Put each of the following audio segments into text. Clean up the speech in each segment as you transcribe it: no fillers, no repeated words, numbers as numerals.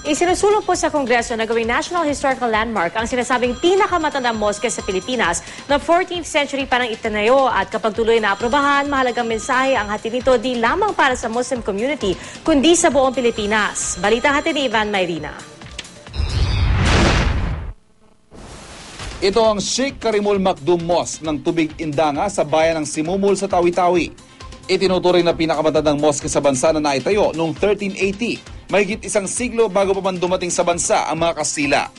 Isinusulong po sa Kongreso na gawing National Historical Landmark ang sinasabing pinakamatandang moske sa Pilipinas na 14th century parang itinayo at kapag tuloy na aprobahan, mahalagang mensahe ang hatid nito di lamang para sa Muslim community kundi sa buong Pilipinas. Balita hatid ni Ivan Mayrina. Ito ang Sheikh Karimul Makdum Mosque ng Tubig Indanga sa bayan ng Simumul sa Tawi-Tawi. Itinuturing na pinakamatandang moske sa bansa na naitayo noong 1380. Mahigit isang siglo bago pa man dumating sa bansa ang mga Kastila.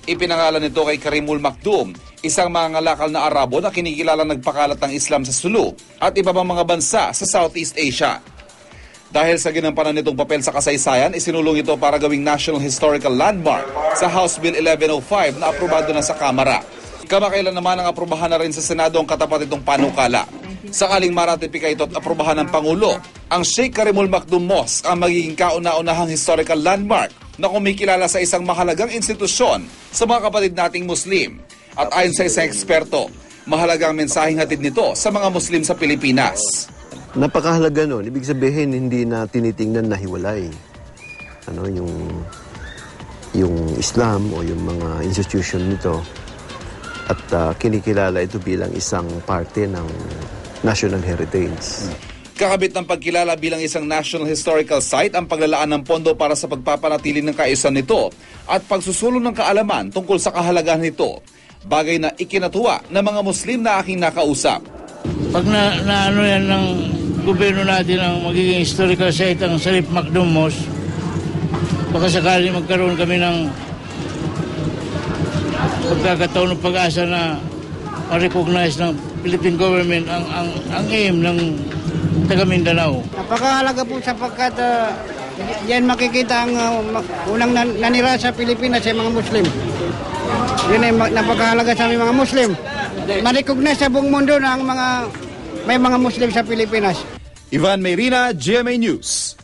Ipinangalan nito kay Karimul Makdum, isang mangangalakal na Arabo na kinikilala nagpakalat ng Islam sa Sulu at iba pang mga bansa sa Southeast Asia. Dahil sa ginampanan nitong papel sa kasaysayan, isinulong ito para gawing National Historical Landmark sa House Bill 1105 na aprobado na sa Kamara. Kamakailan naman ang aprobahan na rin sa Senado ang katapat itong panukala. Sakaling maratipika ito at aprobahan ng Pangulo, ang Sheikh Karimul Makdum Mosque ang magiging kauna-unahang historical landmark na kumikilala sa isang mahalagang institusyon sa mga kapatid nating Muslim. At ayon sa isang eksperto, mahalagang mensaheng hatid nito sa mga Muslim sa Pilipinas. Napakahalaga nun. Ibig sabihin, hindi na tinitingnan na hiwalay. Yung Islam o yung mga institution nito. At kinikilala ito bilang isang parte ng national heritage. Kakabit ng pagkilala bilang isang National Historical Site ang paglalaan ng pondo para sa pagpapanatili ng kaayusan nito at pagsusulong ng kaalaman tungkol sa kahalagahan nito. Bagay na ikinatuwa ng mga Muslim na aking nakausap. Pag naano yan ng gobyerno natin ang magiging historical site ang Sharif Makdum Mosque, baka sakali magkaroon kami ng pagkakataon ng pag-asa na ma-recognize ng Philippine government ang aim ng taga Mindanao. Napakahalaga po sapagkat yan makikita ang unang nanira sa Pilipinas ay mga Muslim. Yun ay napakahalaga sa aming mga Muslim. Ma-recognize sa buong mundo na may mga Muslim sa Pilipinas. Ivan Mayrina, GMA News.